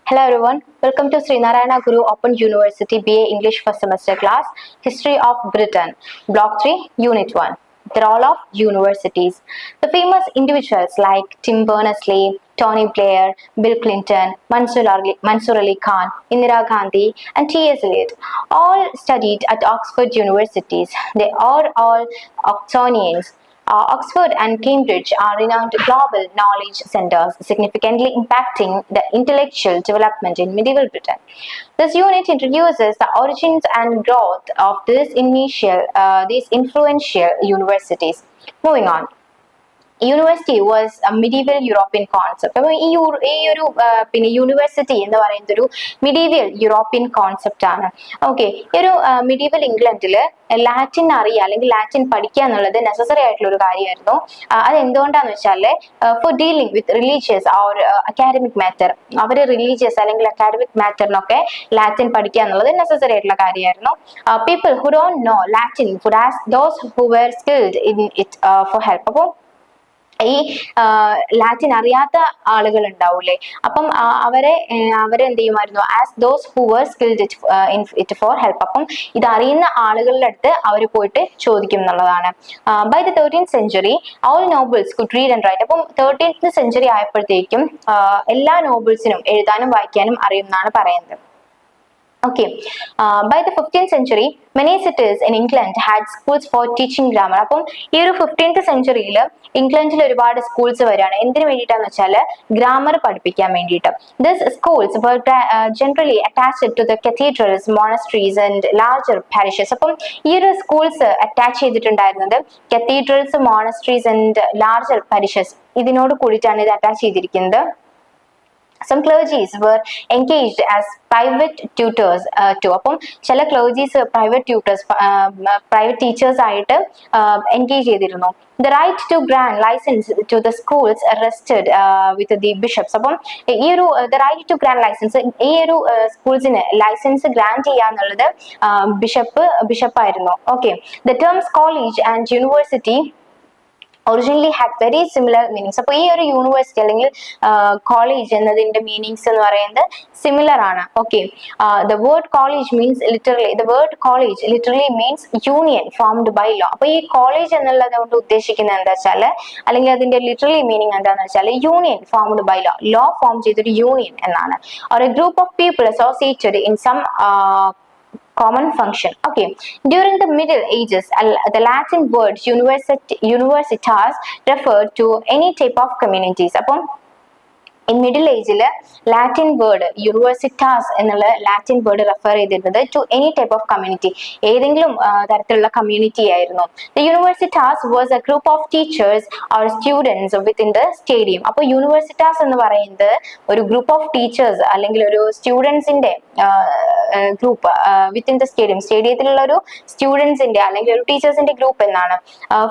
Hello everyone, welcome to Srinarayana Guru Open University BA English first semester class, History of Britain, Block 3, Unit 1, The Role of Universities. The famous individuals like Tim Berners-Lee, Tony Blair, Bill Clinton, Mansoor Ali Khan, Indira Gandhi and T.S. Eliot all studied at Oxford universities. They are all Oxonians. Oxford and Cambridge are renowned global knowledge centers, significantly impacting the intellectual development in medieval Britain. This unit introduces the origins and growth of these influential universities. Moving on. University was a medieval European concept. അപ്പോൾ പിന്നെ university എന്ന് പറയുന്നത് ഒരു medieval European concept ആണ്. Okay, ഈ ഒരു medieval ഇംഗ്ലണ്ടിൽ Latin അറിയുക അല്ലെങ്കിൽ ലാറ്റിൻ പഠിക്കുക എന്നുള്ളത് നെസസറി ആയിട്ടുള്ള ഒരു കാര്യമായിരുന്നു. അത് എന്തുകൊണ്ടാന്ന് വെച്ചാൽ for dealing with religious or academic matter, അവർ റിലീജിയസ് അല്ലെങ്കിൽ അക്കാഡമിക് മാറ്ററിനൊക്കെ ലാറ്റിൻ പഠിക്കുക എന്നുള്ളത് നെസസറി ആയിട്ടുള്ള കാര്യമായിരുന്നു. People who don't know Latin would ask those who were skilled in it for help. അപ്പോൾ ഈ ലാറ്റിൻ അറിയാത്ത ആളുകൾ ഉണ്ടാവൂലേ, അപ്പം അവരെന്ത് ചെയ്യുമായിരുന്നു, as those who were skilled it for help. അപ്പം ഇത് അറിയുന്ന ആളുകളുടെ അടുത്ത് അവർ പോയിട്ട് ചോദിക്കും എന്നുള്ളതാണ്. By the 13th century all nobles could read and write. അപ്പം 13th century ആയപ്പോഴത്തേക്കും എല്ലാ നോബിൾസിനും എഴുതാനും വായിക്കാനും അറിയുമെന്നാണ് പറയുന്നത്. Okay, by the 15th century many cities in England had schools for teaching grammar. അപ്പം ഈ ഒരു 15th centuryയിൽ ഇംഗ്ലണ്ടിൽ ഒരുപാട് സ്കൂൾസ് വരികയാണ്. എന്തിനു വേണ്ടിയിട്ടാന്ന് വെച്ചാൽ ഗ്രാമർ പഠിപ്പിക്കാൻ വേണ്ടിയിട്ട്. These schools were generally attached to the cathedrals, monasteries and larger parishes. അപ്പം ഈ ഒരു സ്കൂൾസ് അറ്റാച്ച് ചെയ്തിട്ടുണ്ടായിരുന്നത് cathedrals, monasteries and larger parishes ഇതിനോട് കൂടിയിട്ടാണ് ഇത് അറ്റാച്ച് ചെയ്തിരിക്കുന്നത്. Some clergies were engaged as private tutors too. അപ്പം ചില clergies private tutors, private teachers ആയിട്ട് എൻഗേജ് ചെയ്തിരുന്നു. The right to grant license to the schools rested with the bishops. അപ്പം ഈ ഒരു the right to grant license, ഈ ഒരു സ്കൂൾസിന് license grant ചെയ്യാന്നുള്ളത് ബിഷപ്പായിരുന്നു. Okay, the terms college and university originally had very similar meanings. അപ്പോൾ ഈ ഒരു യൂണിവേഴ്സിറ്റി അല്ലെങ്കിൽ കോളേജ് എന്നതിന്റെ മീനിങ്സ് എന്ന് പറയുന്നത് സിമിലർ ആണ്. Okay, the word college literally means union formed by law. അപ്പോൾ ഈ കോളേജ് എന്നുള്ളത് കൊണ്ട് ഉദ്ദേശിക്കുന്നത് എന്താ വെച്ചാൽ, അല്ലെങ്കിൽ അതിന്റെ ലിറ്ററലി മീനിങ് എന്താന്ന് വെച്ചാൽ union formed by law form ചെയ്തൊരു യൂണിയൻ എന്നാണ്. or a group of people associated in some common function. Okay, during the Middle Ages the Latin word universitas referred to any type of communities. അപ്പം in middle ageൽ Latin word universitas എന്നുള്ള Latin word refer ചെയ്തിരുന്നത് to any type of community, ഏതെങ്കിലും തരത്തിലുള്ള community ആയിരുന്നു. The universitas was a group of teachers or students within the stadium. അപ്പോൾ universitas എന്ന് പറയുന്നത് ഒരു ഗ്രൂപ്പ് ഓഫ് ടീച്ചേഴ്സ് അല്ലെങ്കിൽ ഒരു സ്റ്റുഡൻസിന്റെ ഗ്രൂപ്പ് വിത്തിൻ ദ സ്റ്റേഡിയത്തിലുള്ള ഒരു സ്റ്റുഡൻസിന്റെ അല്ലെങ്കിൽ ഒരു ടീച്ചേഴ്സിന്റെ ഗ്രൂപ്പ് എന്നാണ്.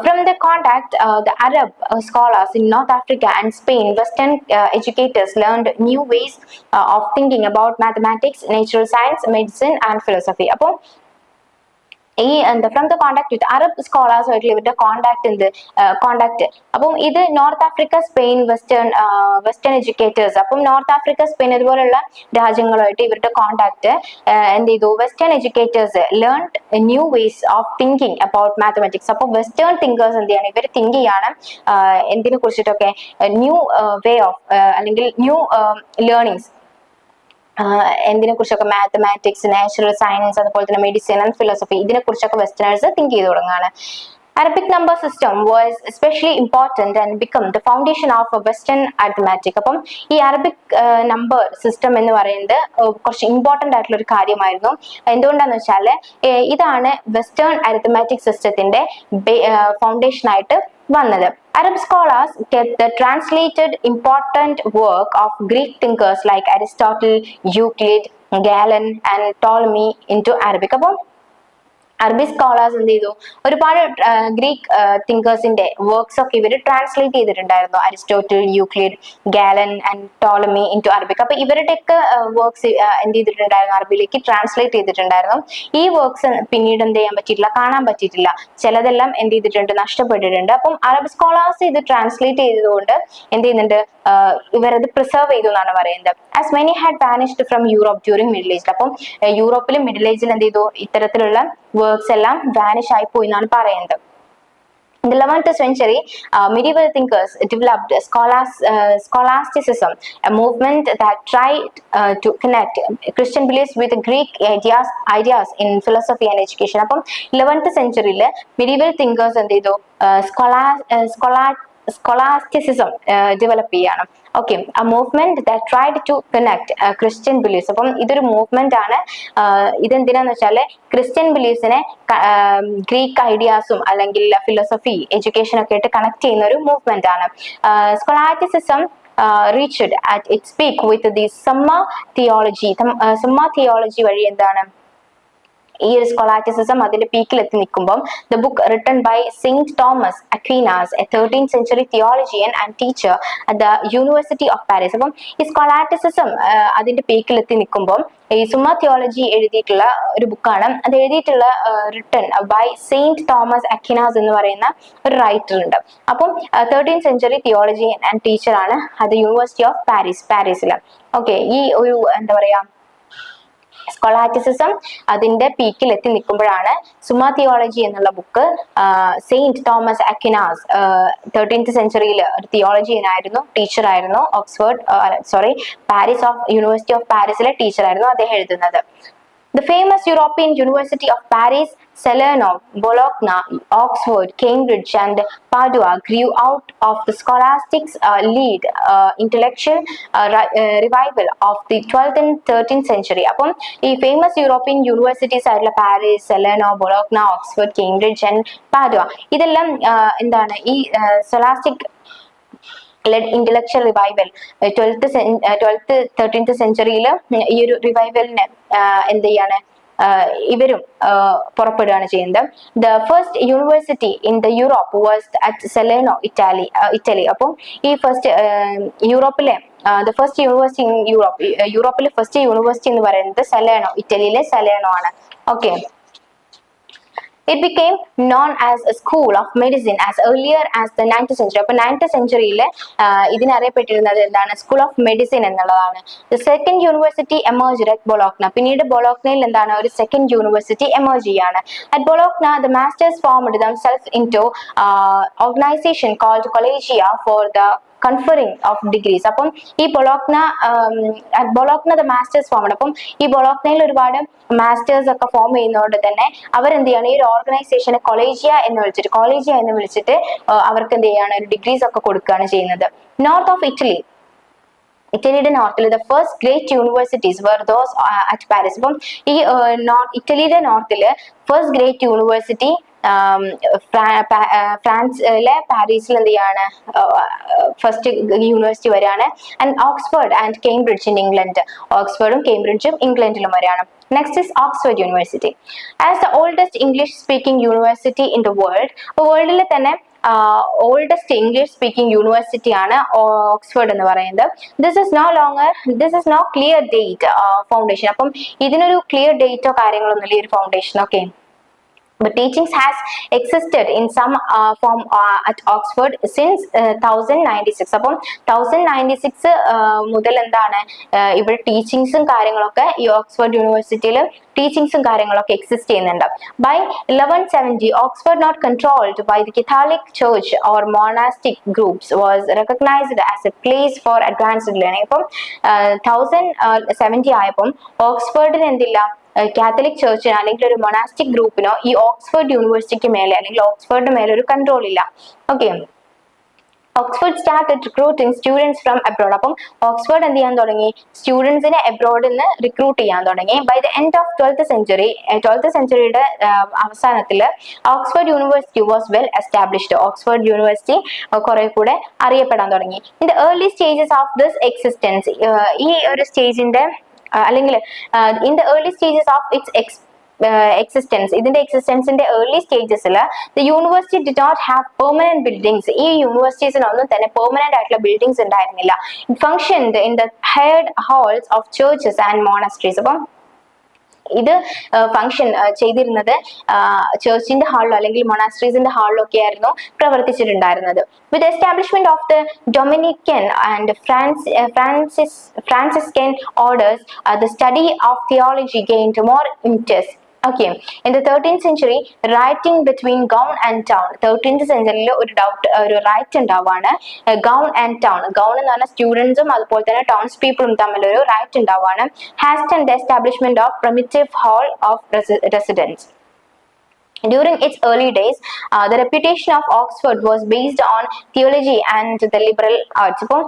From the contact the Arab scholars in north Africa and Spain western educators learned new ways of thinking about mathematics, natural science, medicine and philosophy. അപ്പോൾ ഈ from the contact with Arab scholars ആയിട്ടുള്ള ഇവരുടെ contact അപ്പം ഇത് north Africa, Spain, western educators. അപ്പം north Africa, Spain അതുപോലുള്ള രാജ്യങ്ങളുമായിട്ട് ഇവരുടെ contact എന്ത് ചെയ്തു, western educators learned new ways of thinking about mathematics. അപ്പോൾ വെസ്റ്റേൺ തിങ്കേഴ്സ് എന്ത് ചെയ്യാണ്, ഇവർ തിങ്ക് ചെയ്യാണ് എന്തിനെ കുറിച്ചിട്ടൊക്കെ, ന്യൂ വേ ഓഫ് അല്ലെങ്കിൽ ന്യൂ ലേണിങ്സ്, എന്തിനെ കുറിച്ചൊക്കെ, മാത്തമാറ്റിക്സ്, നാച്ചുറൽ സയൻസ്, അതുപോലെ തന്നെ മെഡിസിൻ ആൻഡ് ഫിലോസഫി, ഇതിനെ കുറിച്ചൊക്കെ വെസ്റ്റേണേഴ്സ് തിങ്ക് ചെയ്ത് തുടങ്ങുകയാണ്. Arabic number system was especially important and become the foundation of a Western arithmetic. അപ്പം ഈ അറബിക് നമ്പർ സിസ്റ്റം എന്ന് പറയുന്നത് കുറച്ച് ഇമ്പോർട്ടൻ്റ് ആയിട്ടുള്ള ഒരു കാര്യമായിരുന്നു. എന്തുകൊണ്ടാന്ന് വെച്ചാൽ ഇതാണ് വെസ്റ്റേൺ അരിത്തമാറ്റിക് സിസ്റ്റത്തിന്റെ ഫൗണ്ടേഷൻ ആയിട്ട് വന്നത്. Arab scholars kept the translated important work of Greek thinkers like Aristotle, Euclid, Galen and Ptolemy into Arabic. അപ്പം അറബി സ്കോളേഴ്സ് എന്ത് ചെയ്തു, ഒരുപാട് ഗ്രീക്ക് തിങ്കേഴ്സിന്റെ വർക്ക്സ് ഒക്കെ ഇവർ ട്രാൻസ്ലേറ്റ് ചെയ്തിട്ടുണ്ടായിരുന്നു. Aristotle, Euclid, Galen and Ptolemy into Arabic. അപ്പൊ ഇവരുടെയൊക്കെ വർക്ക്സ് എന്ത് ചെയ്തിട്ടുണ്ടായിരുന്നു, അറബിയിലേക്ക് ട്രാൻസ്ലേറ്റ് ചെയ്തിട്ടുണ്ടായിരുന്നു. ഈ വർക്ക്സ് പിന്നീട് എന്ത് ചെയ്യാൻ പറ്റിയിട്ടില്ല, കാണാൻ പറ്റിയിട്ടില്ല. ചിലതെല്ലാം എന്ത് ചെയ്തിട്ടുണ്ട്, നഷ്ടപ്പെട്ടിട്ടുണ്ട്. അപ്പം അറബ് സ്കോളേഴ്സ് ഇത് ട്രാൻസ്ലേറ്റ് ചെയ്തതുകൊണ്ട് എന്ത് ചെയ്യുന്നുണ്ട്, ഇവരത് പ്രിസർവ് ചെയ്തു എന്നാണ് പറയുന്നത്. As many had vanished from Europe during middle age. അപ്പം യൂറോപ്പിലും മിഡിൽ ഏജിൽ എന്ത് ചെയ്തു, ഇത്തരത്തിലുള്ള വർക്ക്സ് എല്ലാം വാനിഷ് ആയി പോയി എന്നാണ് പറയുന്നത്. In the 11th century, medieval thinkers developed scholasticism, a movement that tried to connect Christian beliefs with Greek ideas in philosophy and education. അപ്പം 11th century medieval thinkers എന്ത് ചെയ്തു, സ്കോളാസ്റ്റിസിസം ഡെവലപ്പ് ചെയ്യാണ്. Okay, a movement that tried to connect Christian beliefs. അപ്പം ഇതൊരു movement ആണ്. ഇതെന്തിനാന്ന് വെച്ചാല് Christian ബിലീഫ്സിനെ Greek ഐഡിയാസും അല്ലെങ്കിൽ philosophy, education ഒക്കെ ആയിട്ട് കണക്ട് ചെയ്യുന്ന ഒരു മൂവ്മെന്റ് ആണ്. സ്കോളാസ്റ്റിസിസം reached at its peak with the Summa theology. Summa theology വഴി എന്താണ്, ഈ ഒരു സ്കോളാസ്റ്റിസിസം അതിന്റെ പീക്കിൽ എത്തി നിൽക്കുമ്പോൾ the book written by Saint Thomas Aquinas, a 13th century theologian and teacher at the University of Paris. അപ്പം ഈ സ്കോളാസ്റ്റിസിസം അതിന്റെ പീക്കിൽ എത്തി നിൽക്കുമ്പോൾ ഈ സുമ തിയോളജി എഴുതിയിട്ടുള്ള ഒരു ബുക്കാണ്. അത് എഴുതിയിട്ടുള്ള written by Saint Thomas Aquinas എന്ന് പറയുന്ന ഒരു റൈറ്റർ ഉണ്ട്. അപ്പം 13th century theology and teacher ആണ്. അത് യൂണിവേഴ്സിറ്റി ഓഫ് പാരീസിൽ. ഓക്കെ, ഈ ഒരു എന്താ പറയാ സ്കോളാസ്റ്റിസിസം അതിന്റെ പീക്കിൽ എത്തി നിൽക്കുമ്പോഴാണ് സുമ തിയോളജി എന്നുള്ള book Saint Thomas Aquinas 13th century ഒരു തിയോളജിയനായിരുന്നു, ടീച്ചർ ആയിരുന്നു. യൂണിവേഴ്സിറ്റി ഓഫ് പാരീസിലെ ടീച്ചർ ആയിരുന്നു അദ്ദേഹം എഴുതുന്നത്. The famous European University of Paris, Salerno, Bologna, Oxford, Cambridge and Padua grew out of the scholastics lead intellectual revival of the 12th and 13th century. അപ്പം ഈ famous European universities ആയിട്ടുള്ള Paris, Salerno, Bologna, Oxford, Cambridge and Padua ഇതെല്ലാം എന്താണ് ഈ സ്കോലാസ്റ്റിക് intellectual revival 12th 13th സെഞ്ചുറിയിൽ ഈ ഒരു റിവൈവലിന് എന്ത് ചെയ്യാണ്, ഇവരും പുറപ്പെടുകയാണ് ചെയ്യുന്നത്. The first university in the Europe was at Salerno, Italy. അപ്പം ഈ ഫസ്റ്റ് യൂറോപ്പിലെ ദ ഫസ്റ്റ് യൂണിവേഴ്സിറ്റി ഇൻ യൂറോപ്പിലെ ഫസ്റ്റ് യൂണിവേഴ്സിറ്റി എന്ന് പറയുന്നത് സെലേനോ, ഇറ്റലിയിലെ സെലേനോ ആണ്. Okay, it became known as a school of medicine as earlier as the 9th century. അപ്പോൾ 9th century ഇതിനറിയപ്പെട്ടിരുന്നത് എന്താണ്, സ്കൂൾ ഓഫ് മെഡിസിൻ എന്നുള്ളതാണ്. The second university emerged at Bologna. പിന്നീട് ബൊളോഗ്നയിൽ എന്താണ് ഒരു സെക്കൻഡ് യൂണിവേഴ്സിറ്റി എമേർജ് ചെയ്യാണ്. At Bologna, the masters formed themselves into organization called Collegia for the conferring of degrees. അപ്പം ഈ Bologna the masters form. അപ്പം ഈ ബൊളോഗ്നയിൽ ഒരുപാട് മാസ്റ്റേഴ്സ് ഒക്കെ ഫോം ചെയ്യുന്നതുകൊണ്ട് തന്നെ അവരെന്ത് ചെയ്യാണ്, ഈ ഒരു ഓർഗനൈസേഷനെ കൊളേജിയ എന്ന് വിളിച്ചിട്ട് അവർക്ക് എന്ത് ചെയ്യാണ്, ഒരു ഡിഗ്രീസ് ഒക്കെ കൊടുക്കുകയാണ് ചെയ്യുന്നത്. നോർത്ത് ഓഫ് ഇറ്റലിയുടെ നോർത്തിൽ the first great universities were those at Paris. അപ്പം ഈ ഇറ്റലിയുടെ നോർത്തില് ഫസ്റ്റ് ഗ്രേറ്റ് യൂണിവേഴ്സിറ്റി ഫ്രാൻസിലെ പാരീസിൽ എന്ത് ചെയ്യാണ് ഫസ്റ്റ് യൂണിവേഴ്സിറ്റി വരെയാണ്. And Oxford and Cambridge in England. ഓക്സ്ഫോർഡും കേംബ്രിഡ്ജും ഇംഗ്ലണ്ടിലും വരെയാണ്. Next is Oxford University. As the oldest English speaking university in the world, വേൾഡിലെ തന്നെ ഓൾഡസ്റ്റ് ഇംഗ്ലീഷ് സ്പീക്കിംഗ് യൂണിവേഴ്സിറ്റി ആണ് ഓക്സ്ഫോർഡ് എന്ന് പറയുന്നത്. This is no clear date foundation. അപ്പം ഇതിനൊരു ക്ലിയർ ഡേറ്റോ കാര്യങ്ങളൊന്നുമില്ല ഈ ഒരു foundation. Okay, but teachings has existed in some form at Oxford since 1096. അപ്പം 1096 മുതൽ എന്താണ് ഇവിടെ ടീച്ചിങ്സും കാര്യങ്ങളൊക്കെ ഈ ഓക്സ്ഫോർഡ് യൂണിവേഴ്സിറ്റിയിൽ ടീച്ചിങ്സും കാര്യങ്ങളൊക്കെ എക്സിസ്റ്റ് ചെയ്യുന്നുണ്ട്. By 1170, Oxford, not controlled by the Catholic Church or monastic groups, was recognized as a place for advanced learning. അപ്പം 1070 ആയപ്പം ഓക്സ്ഫോർഡിന് എന്തില്ല, കാത്തലിക് ചർച്ചിനോ അല്ലെങ്കിൽ ഒരു മൊണാസ്റ്റിക് ഗ്രൂപ്പിനോ ഈ ഓക്സ്ഫോർഡ് യൂണിവേഴ്സിറ്റിക്ക് മേലെ അല്ലെങ്കിൽ ഓക്സ്ഫോർഡിന് മേലെ ഒരു കൺട്രോൾ ഇല്ല. Okay, Oxford started recruiting students from abroad. അപ്പം ഓക്സ്ഫോർഡ് എന്ത് ചെയ്യാൻ തുടങ്ങി, സ്റ്റുഡൻസിനെ അബ്രോഡിൽ നിന്ന് റിക്രൂട്ട് ചെയ്യാൻ തുടങ്ങി. By the end of 12th സെഞ്ചുറിയുടെ അവസാനത്തിൽ Oxford university was well established. Oxford university കുറെ കൂടെ അറിയപ്പെടാൻ തുടങ്ങി. In the early stages of this existence, ഈ ഒരു സ്റ്റേജിന്റെ അല്ലെങ്കിൽ in the early stages of its existence ഇതിന്റെ എക്സിസ്റ്റൻസിന്റെ ഏർലി സ്റ്റേജസിൽ the university did not have permanent buildings. ഈ യൂണിവേഴ്സിറ്റീസിനൊന്നും തന്നെ പെർമനന്റ് ആയിട്ടുള്ള ബിൽഡിംഗ്സ് ഉണ്ടായിരുന്നില്ല. It functioned in the hired halls of churches and monasteries. അപ്പം ഇത് ഫംഗ്ഷൻ ചെയ്തിരുന്നത് ചർച്ചിന്റെ ഹാളിലോ അല്ലെങ്കിൽ മൊണാസ്ട്രീസിന്റെ ഹാളിലോ ഒക്കെ ആയിരുന്നു പ്രവർത്തിച്ചിട്ടുണ്ടായിരുന്നത്. With establishment of the Dominican and Franciscan orders the study of theology gained more interest. Okay, in the 13th century, writing between gown and town. 13th century ഒരു right ഉണ്ടാവാണ് gown and town. gown എന്ന് പറഞ്ഞാൽ സ്റ്റുഡൻസും അതുപോലെ തന്നെ towns പീപ്പിളും തമ്മിൽ ഒരു right ഉണ്ടാവാണ്. hastened the establishment of primitive hall of residence. During its early days, the reputation of Oxford was based on theology and the liberal arts. അപ്പോൾ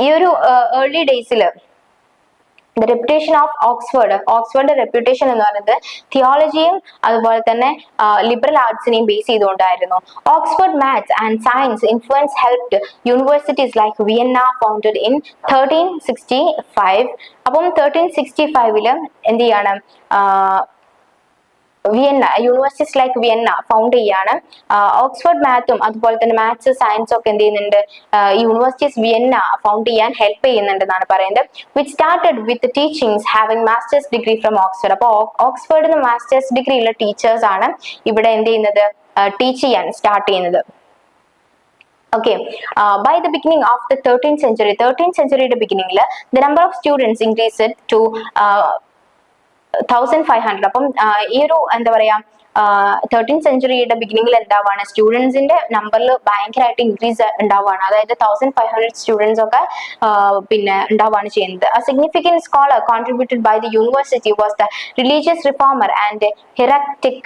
ഈ ഒരു early daysൽ the reputation of Oxford reputation എന്ന് പറയുന്നത് തിയോളജിയും അതുപോലെ തന്നെ liberal ആർട്സിനെയും ബേസ് ചെയ്തുകൊണ്ടായിരുന്നു. Oxford maths and science influence helped universities like Vienna founded in 1365. അപ്പം 1365 എന്ത് ചെയ്യാണ് Vienna universities like Vienna found ചെയ്യാണ്. ഓക്സ്ഫോർഡ് മാത്തും അതുപോലെ തന്നെ മാത്സ് സയൻസും ഒക്കെ എന്ത് ചെയ്യുന്നുണ്ട് യൂണിവേഴ്സിറ്റീസ് വിയന്ന ഫൗണ്ട് ചെയ്യാൻ ഹെൽപ്പ് ചെയ്യുന്നുണ്ട് എന്നാണ് പറയുന്നത്. Which started with teachings having master's degree from Oxford. അപ്പോൾ ഓക്സ്ഫോർഡിൽ നിന്ന് മാസ്റ്റേഴ്സ് ഡിഗ്രി ഉള്ള ടീച്ചേഴ്സ് ആണ് ഇവിടെ എന്ത് ചെയ്യുന്നത് ടീച്ച് ചെയ്യാൻ സ്റ്റാർട്ട് ചെയ്യുന്നത്. Okay, by the beginning of the 13th century beginning, the number of students increased to 1500. അപ്പം ഈ ഒരു എന്താ പറയാ 13th സെഞ്ചുറിയുടെ ബിഗിനിങ്ങിൽ എന്താവാണ് സ്റ്റുഡൻസിന്റെ നമ്പറിൽ ഭയങ്കരമായിട്ട് ഇൻക്രീസ് ഉണ്ടാവുകയാണ്. അതായത് 1500 സ്റ്റുഡൻസ് ഒക്കെ പിന്നെ ഉണ്ടാവുകയാണ് ചെയ്യുന്നത്. A significant scholar contributed by the university was the religious reformer and heretic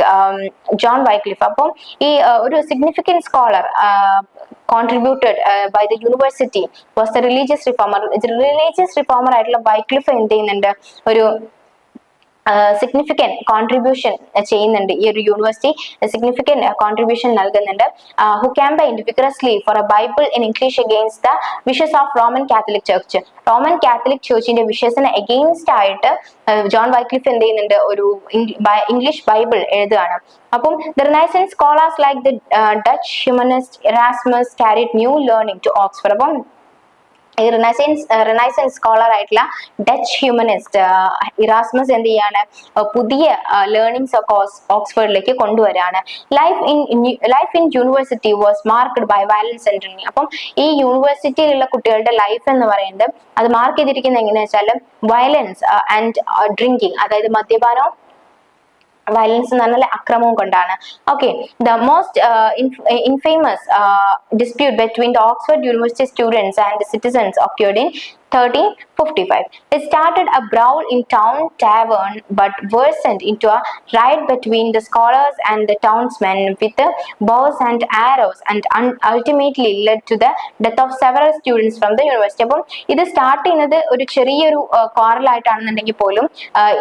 John Wycliffe. അപ്പം ഈ ഒരു significant scholar contributed by the university was the religious reformer. ആയിട്ടുള്ള വൈക്ലിഫ് എന്ത് ചെയ്യുന്നുണ്ട് ഒരു സിഗ്നിഫിക്കന്റ് കോൺട്രിബ്യൂഷൻ ചെയ്യുന്നുണ്ട്. ഈ ഒരു യൂണിവേഴ്സിറ്റി സിഗ്നിഫിക്കന്റ് കോൺട്രിബ്യൂഷൻ നൽകുന്നുണ്ട്. Who campaigned vigorously for a Bible in English against the vices of Roman Catholic church. Roman Catholic ചർച്ചിന്റെ വിഷസിന് അഗെയിൻസ്റ്റ് ആയിട്ട് ജോൺ വൈക്ലിഫ് എന്ത് ചെയ്യുന്നുണ്ട് ഒരു ഇംഗ്ലീഷ് ബൈബിൾ എഴുതുകയാണ്. അപ്പം the Renaissance scholars like the Dutch humanist Erasmus carried new learning to Oxford. അപ്പം ഈ റിനൈസൻസ് സ്കോളർ ആയിട്ടുള്ള ഡച്ച് ഹ്യൂമനിസ്റ്റ് ഇറാസ്മസ് എന്ത് ചെയ്യാണ് പുതിയ ലേണിംഗ്സ് ഒക്കെ ഓക്സ്ഫോർഡിലേക്ക് കൊണ്ടുവരാണ്. Life in university was marked by violence and drinking. അപ്പം ഈ യൂണിവേഴ്സിറ്റിയിലുള്ള കുട്ടികളുടെ ലൈഫ് എന്ന് പറയുന്നത് അത് മാർക്ക് ചെയ്തിരിക്കുന്നത് എങ്ങനെയാ വെച്ചാൽ വയലൻസ് ആൻഡ് ഡ്രിങ്കിങ്, അതായത് മദ്യപാനവും വയലൻസ് എന്ന് പറഞ്ഞാൽ അക്രമവും കൊണ്ടാണ്. Okay, the most infamous dispute between the Oxford University students and the citizens occurred in 1355. It started a brawl in town tavern but worsened into a riot between the scholars and the townsmen with bows and arrows and ultimately led to the death of several students from the university. അപ്പം ഇത് start ചെയ്യുന്നത് ഒരു ചെറിയൊരു കോറലായിട്ടാണെന്നുണ്ടെങ്കിൽ പോലും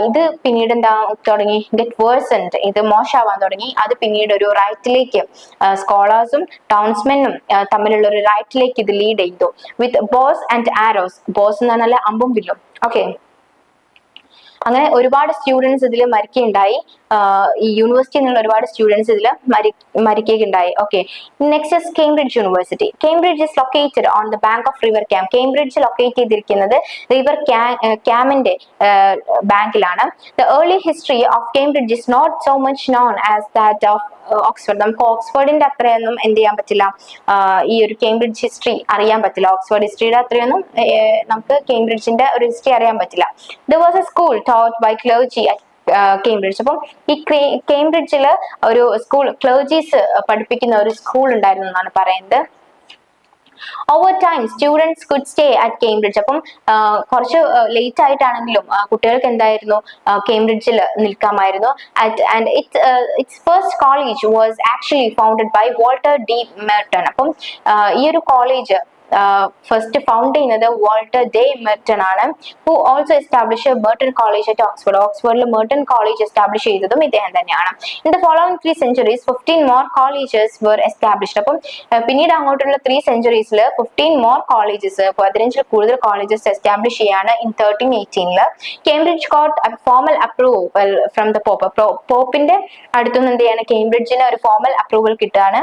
ഇത് പിന്നീട് എന്താ തുടങ്ങി ഗെറ്റ് വേഴ്സൻഡ്, ഇത് മോശമാവാൻ തുടങ്ങി. അത് പിന്നീട് ഒരു റൈറ്റിലേക്ക് സ്കോളേഴ്സും ടൗൺസ്മെനും തമ്മിലുള്ള ഒരു റൈറ്റിലേക്ക് ഇത് ലീഡ് ചെയ്തു. വിത്ത് ബോസ് ആൻഡ് ആരോസ്, ബോസ് എന്ന് പറഞ്ഞാൽ അമ്പും വില്ലും. ഓക്കെ, അങ്ങനെ ഒരുപാട് സ്റ്റുഡൻസ് ഇതിൽ മരിക്കുകയുണ്ടായി. ഈ യൂണിവേഴ്സിറ്റി നിന്നുള്ള ഒരുപാട് സ്റ്റുഡൻസ് ഇതിൽ മരിക്കുകയുണ്ടായി. Okay, next is Cambridge university. Cambridge is located on the bank of river Cam. Cambridge locate ചെയ്തിരിക്കുന്നത് റിവർ ക്യാമിന്റെ ബാങ്കിലാണ്. The early history of Cambridge is not so much known as that of Oxford. നമുക്ക് ഓക്സ്ഫോർഡിന്റെ അത്രയൊന്നും എന്ത് ചെയ്യാൻ പറ്റില്ല, ഈ ഒരു കേംബ്രിഡ്ജ് ഹിസ്റ്ററി അറിയാൻ പറ്റില്ല. ഓക്സ്ഫോർഡ് ഹിസ്റ്ററിയുടെ അത്രയൊന്നും നമുക്ക് കേംബ്രിഡ്ജിന്റെ ഒരു ഹിസ്റ്ററി അറിയാൻ പറ്റില്ല. There was A school taught by clergy at Cambridge. അപ്പം ഈ കേംബ്രിഡ്ജിൽ ഒരു സ്കൂൾ ക്ലർജീസ് പഠിപ്പിക്കുന്ന ഒരു സ്കൂൾ ഉണ്ടായിരുന്നു എന്നാണ് പറയുന്നത്. Over time students could stay at Cambridge. അപ്പം കുറച്ച് ലേറ്റ് ആയിട്ടാണെങ്കിലും കുട്ടികൾക്ക് എന്തായിരുന്നു കേംബ്രിഡ്ജിൽ നിൽക്കാമായിരുന്നു. And its first college was actually founded by Walter de Merton. അപ്പം ഈ ഒരു കോളേജ് ഫസ്റ്റ് ഫൗണ്ട് ചെയ്യുന്നത് വാൾട്ടർ ഡേ മെർട്ടൺ ആണ്, who also establish Merton college at Oxford. ഓക്സ്ഫോർഡിൽ മെർട്ടൺ കോളേജ് എസ്റ്റാബ്ലിഷ് ചെയ്തതും ഇദ്ദേഹം തന്നെയാണ്. In the following 3 centuries 15 more colleges were established. അപ്പം പിന്നീട് അങ്ങോട്ടുള്ള 3 centuriesൽ 15 more colleges, 15 കൂടുതൽ കോളേജസ് എസ്റ്റാബ്ലിഷ് ചെയ്യാണ് in 1318. Cambridge got formal approval from the pope. പോപ്പിന്റെ അടുത്തുനിന്ന് എന്ത് ചെയ്യാണ്, കേംബ്രിഡ്ജിന് ഒരു ഫോർമൽ അപ്രൂവൽ കിട്ടുകയാണ്.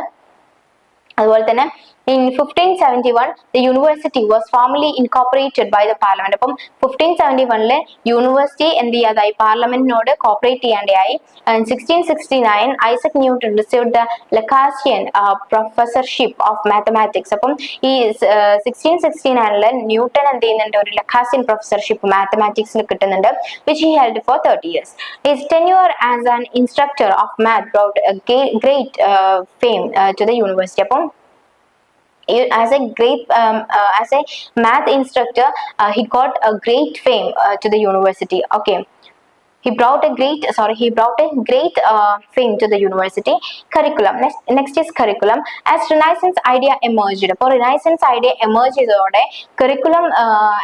അതുപോലെ തന്നെ in 1571 the university was formally incorporated by the parliament. അപ്പം 1571 യൂണിവേഴ്സിറ്റി എന്ത് ചെയ്യാതായി, പാർലമെന്റിനോട് കോപ്പറേറ്റ് ചെയ്യാണ്ടായി. 1669 Isaac Newton received the Lacassian professorship of mathematics. അപ്പം ഈ 1669 ന്യൂട്ടൺ എന്ത് ചെയ്യുന്നുണ്ട്, ഒരു ലക്കാസിയൻ പ്രൊഫസർഷിപ്പ് മാത്തമാറ്റിക്സിൽ കിട്ടുന്നുണ്ട്, which he held for 30 years. His tenure as an instructor of math brought a great fame to the university. അപ്പം as a math instructor, he got a great fame to the university. Okay, he brought a great fame to the university. Curriculum, next is curriculum. As Renaissance idea emerged, അപ്പോൾ Renaissance idea emerge ചെയ്തതോടെ curriculum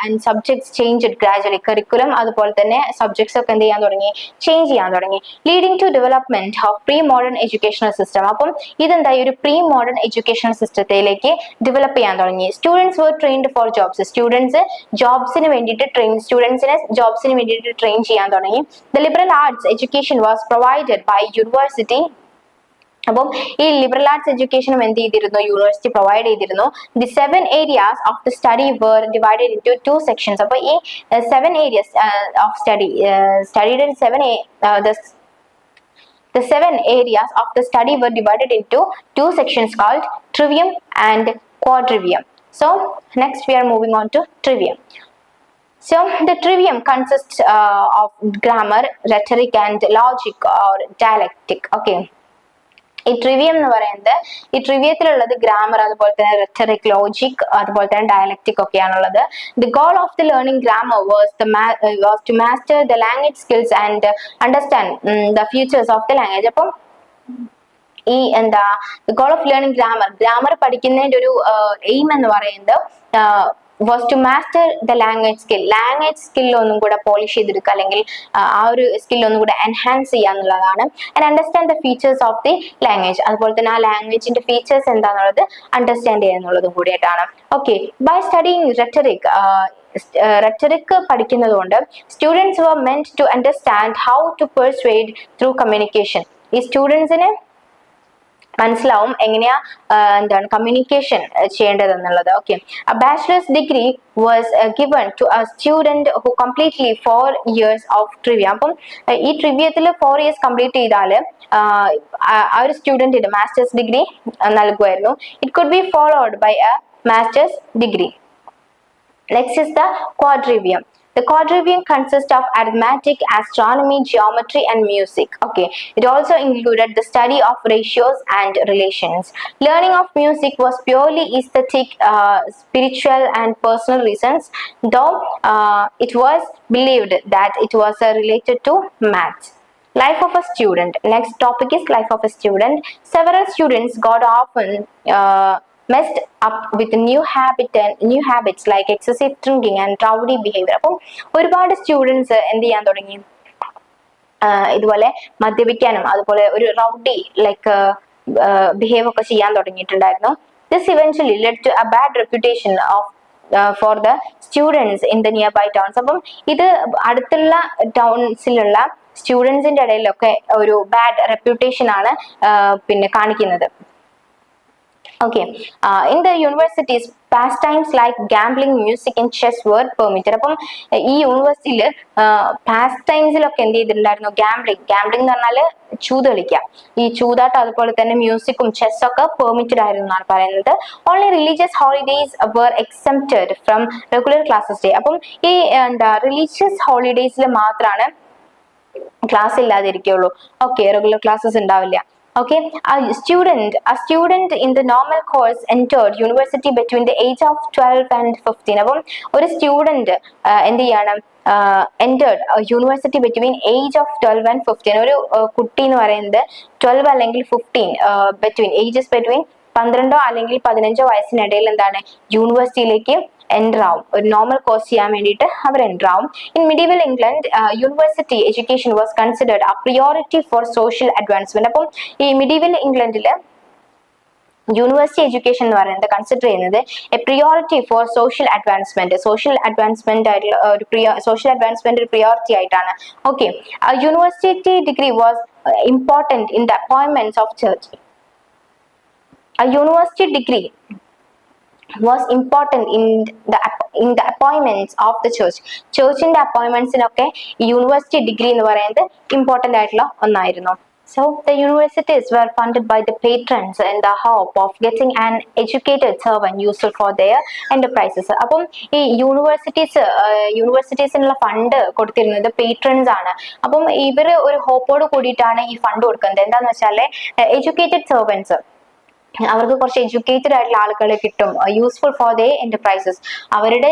and subjects changed gradually. curriculum അതുപോലെ തന്നെ subjects ഒക്കെ എന്ത് ചെയ്യാൻ തുടങ്ങി, change ചെയ്യാൻ തുടങ്ങി, leading to development of pre-modern educational system. അപ്പം ഇതെന്തായി, ഒരു പ്രീ മോഡേൺ എഡ്യൂക്കേഷൻ സിസ്റ്റത്തിലേക്ക് ഡെവലപ്പ് ചെയ്യാൻ തുടങ്ങി. Students were trained for jobs. ജോബ്സിന് വേണ്ടിയിട്ട് ജോബ്സിന് വേണ്ടിയിട്ട് ട്രെയിൻ ചെയ്യാൻ തുടങ്ങി. The liberal arts education was provided by university. അപ്പം ഈ ലിബറൽ ആർട്സ് എഡ്യൂക്കേഷനും എന്ത് ചെയ്തിരുന്നു, യൂണിവേഴ്സിറ്റി പ്രൊവൈഡ് ചെയ്തിരുന്നു. The 7 areas of the study were divided into 2 sections. അപ്പോൾ ഈ 7 areas of study studied in the 7 areas of the study were divided into 2 sections called trivium and quadrivium. So next we are moving on to trivium. So the trivium consists of grammar, rhetoric and logic or dialectic. Okay, ഈ ട്രിവിയം എന്ന് പറയുന്നത്, ഈ ട്രിവിയത്തിലുള്ളത് grammar, അതുപോലെ തന്നെ rhetoric, logic, അതുപോലെ തന്നെ dialectic ഒക്കെയാണുള്ളത്. The goal of the learning grammar was to master the language skills and understand the features of the language. അപ്പം ഈ ഗോൾ ഓഫ് ലേണിംഗ് ഗ്രാമർ പഠിക്കുന്നതിന്റെ ഒരു എയിം എന്ന് പറയുന്നത് was to master the language skill ഒന്നും കൂടെ polish ചെയ്തെടുക്കുക, അല്ലെങ്കിൽ ആ ഒരു സ്കിൽ ഒന്നും കൂടെ എൻഹാൻസ് ചെയ്യുക എന്നുള്ളതാണ്. And understand the features of the language, അതുപോലെ തന്നെ ആ ലാംഗ്വേജിന്റെ ഫീച്ചേഴ്സ് എന്താണെന്നുള്ളത് അണ്ടർസ്റ്റാൻഡ് ചെയ്യുക എന്നുള്ളതും കൂടിയായിട്ടാണ്. ഓക്കെ, ബൈ സ്റ്റഡിങ് റെറ്ററിക് പഠിക്കുന്നത് കൊണ്ട് students were meant to understand how to persuade through communication. ഈ സ്റ്റുഡൻസിന് മനസ്സിലാവും എങ്ങനെയാ കമ്മ്യൂണിക്കേഷൻ ചെയ്യേണ്ടതെന്നുള്ളത്. Okay, a bachelor's degree was given to a student who completely 4 years of trivia. അപ്പം ഈ ട്രിവിയത്തിൽ 4 years കംപ്ലീറ്റ് ചെയ്താൽ ആ ഒരു സ്റ്റുഡന്റിന് മാസ്റ്റേഴ്സ് ഡിഗ്രി നൽകുമായിരുന്നു. It could be followed by a master's degree. Next is the quadrivium. The quadrivium consists of arithmetic, astronomy, geometry, and music. Okay, it also included the study of ratios and relations. Learning of music was purely aesthetic, spiritual, and personal reasons, though it was believed that it was related to math. Life of a student. Next topic is life of a student. Several students got often messed up with new habits like excessive drinking and rowdy behavior. അപ്പം ഒരുപാട് students എന്ത് ചെയ്യാൻ തുടങ്ങി, ഇതുപോലെ മദ്യപിക്കാനും അതുപോലെ ഒരു rowdy like behave ഒക്കെ ചെയ്യാൻ തുടങ്ങിയിട്ടുണ്ടായിരുന്നു. This eventually led to a bad reputation of for the students in the nearby towns. അപ്പം ഇത് അടുത്തുള്ള ടൗൺസിലുള്ള സ്റ്റുഡൻസിന്റെ ഇടയിലൊക്കെ ഒരു ബാഡ് റെപ്യൂട്ടേഷൻ ആണ് പിന്നെ കാണിക്കുന്നത്. Okay, in the universities pastimes like gambling, music and chess were permitted. അപ്പം ഈ യൂണിവേഴ്സിറ്റിയിൽ പാസ്റ്റൈംസിലൊക്കെ എന്ത് ചെയ്തിട്ടുണ്ടായിരുന്നു, ഗാംബ്ലിംഗ് എന്ന് പറഞ്ഞാൽ ചൂത് കളിക്കുക, ഈ ചൂതാട്ടം അതുപോലെ തന്നെ മ്യൂസിക്കും ചെസ്സൊക്കെ പെർമിറ്റഡ് ആയിരുന്നു എന്നാണ് പറയുന്നത്. Only religious holidays were exempted from regular classes day. അപ്പം ഈ റിലീജിയസ് ഹോളിഡേയ്സിൽ മാത്രമാണ് ക്ലാസ് ഇല്ലാതിരിക്കുള്ളൂ. ഓക്കെ, റെഗുലർ ക്ലാസ്സസ് ഉണ്ടാവില്ല. Okay, a student in the normal course entered university between the age of 12 and 15. അപ്പം ഒരു സ്റ്റുഡന്റ് എന്ത് ചെയ്യണം, entered university between age of 12 and 15. ഒരു കുട്ടി എന്ന് പറയുന്നത് 12 അല്ലെങ്കിൽ 15 between 12 അല്ലെങ്കിൽ 15 വയസ്സിനിടയിൽ എന്താണ് യൂണിവേഴ്സിറ്റിയിലേക്ക് എൻ്റർ ആവും, ഒരു നോർമൽ കോഴ്സ് ചെയ്യാൻ വേണ്ടിയിട്ട് അവർ എൻ്റർ ആവും. In medieval England university education was considered a priority for social advancement. അപ്പം ഈ മിഡീവൽ ഇംഗ്ലണ്ടിൽ യൂണിവേഴ്സിറ്റി എഡ്യൂക്കേഷൻ എന്ന് പറയുന്നത് കൺസിഡർ ചെയ്യുന്നത് a priority for social advancement, ആയിട്ടുള്ള സോഷ്യൽ അഡ്വാൻസ്മെന്റ് ഒരു പ്രിയോറിറ്റി ആയിട്ടാണ്. Okay, university degree was important in the appointments of church. University degree was important in the appointments of the church. ചർച്ചിന്റെ അപ്പോയിന്റ്മെന്റ്സിനൊക്കെ university degree എന്ന് പറയുന്നത് important ആയിട്ടുള്ള ഒന്നായിരുന്നു. So the universities were funded by the patrons in the hope of getting an educated servant useful for their enterprises. അപ്പം ഈ യൂണിവേഴ്സിറ്റീസിനുള്ള fund കൊടുത്തിരുന്നത് പേട്രൺസ് ആണ്. അപ്പം ഇവര് ഒരു ഹോപ്പോട് കൂടിയിട്ടാണ് ഈ ഫണ്ട് കൊടുക്കുന്നത്. എന്താന്ന് വെച്ചാല് എഡ്യൂക്കേറ്റഡ് സെർവൻസ്, അവർക്ക് കുറച്ച് എഡ്യൂക്കേറ്റഡ് ആയിട്ടുള്ള ആളുകളെ കിട്ടും, യൂസ്ഫുൾ ഫോർ ദ എന്റർപ്രൈസസ്, അവരുടെ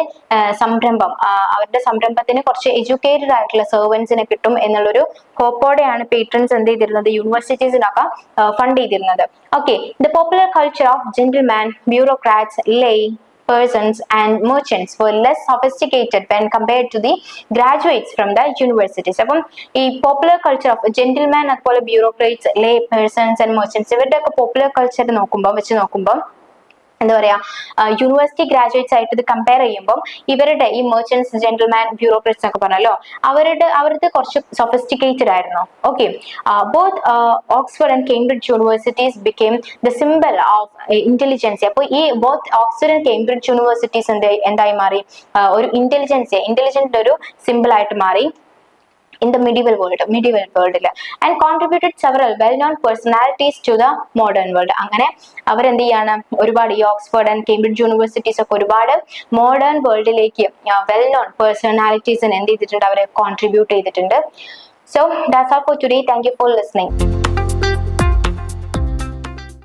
സംരംഭത്തിന് കുറച്ച് എഡ്യൂക്കേറ്റഡ് ആയിട്ടുള്ള സെർവൻസിനെ കിട്ടും എന്നുള്ളൊരു ഹോപ്പോടെയാണ് പേട്രൺസ് എന്ത് ചെയ്തിരുന്നത്, യൂണിവേഴ്സിറ്റീസിനൊക്കെ ഫണ്ട് ചെയ്തിരുന്നത്. Okay, the popular culture of gentleman, bureaucrats, lay persons and merchants were less sophisticated when compared to the graduates from the universities. അപ്പം ഈ പോപ്പുലർ കൾച്ചർ ഓഫ് ജെന്റിൽമാൻ, അതുപോലെ bureaucrats, lay persons and merchants, ഇവരുടെ ഒക്കെ popular culture വെച്ച് നോക്കുമ്പോൾ എന്താ പറയാ, university graduates ആയിട്ട് ഇത് കമ്പയർ ചെയ്യുമ്പോൾ ഇവരുടെ ഈ മെർച്ചൻസ്, ജെന്റിൽമാൻ, ബ്യൂറോക്രാറ്റ്സ് ഒക്കെ പറഞ്ഞല്ലോ, അവരുടെ കുറച്ച് സൊഫിസ്റ്റിക്കേറ്റഡ് ആയിരുന്നു. Okay, both Oxford and Cambridge universities became the symbol of intelligency. അപ്പോൾ ഈ both Oxford and Cambridge universities എന്തായി മാറി, ഒരു ഇന്റലിജന്റിന്റെ ഒരു സിംബൽ ആയിട്ട് മാറി in the medieval world and contributed several well-known personalities to the modern world. അങ്ങനെ അവരെന്ത് ചെയ്യാണ്, ഒരുപാട് ഈ ഓക്സ്ഫോർഡ് ആൻഡ് കേംബ്രിഡ്ജ് യൂണിവേഴ്സിറ്റീസ് ഒക്കെ ഒരുപാട് മോഡേൺ വേൾഡിലേക്ക് വെൽ നോൺ പേഴ്സണാലിറ്റീസിന് എന്ത് ചെയ്തിട്ടുണ്ട്, അവരെ കോൺട്രിബ്യൂട്ട് ചെയ്തിട്ടുണ്ട്. So that's all for today. Thank you for listening.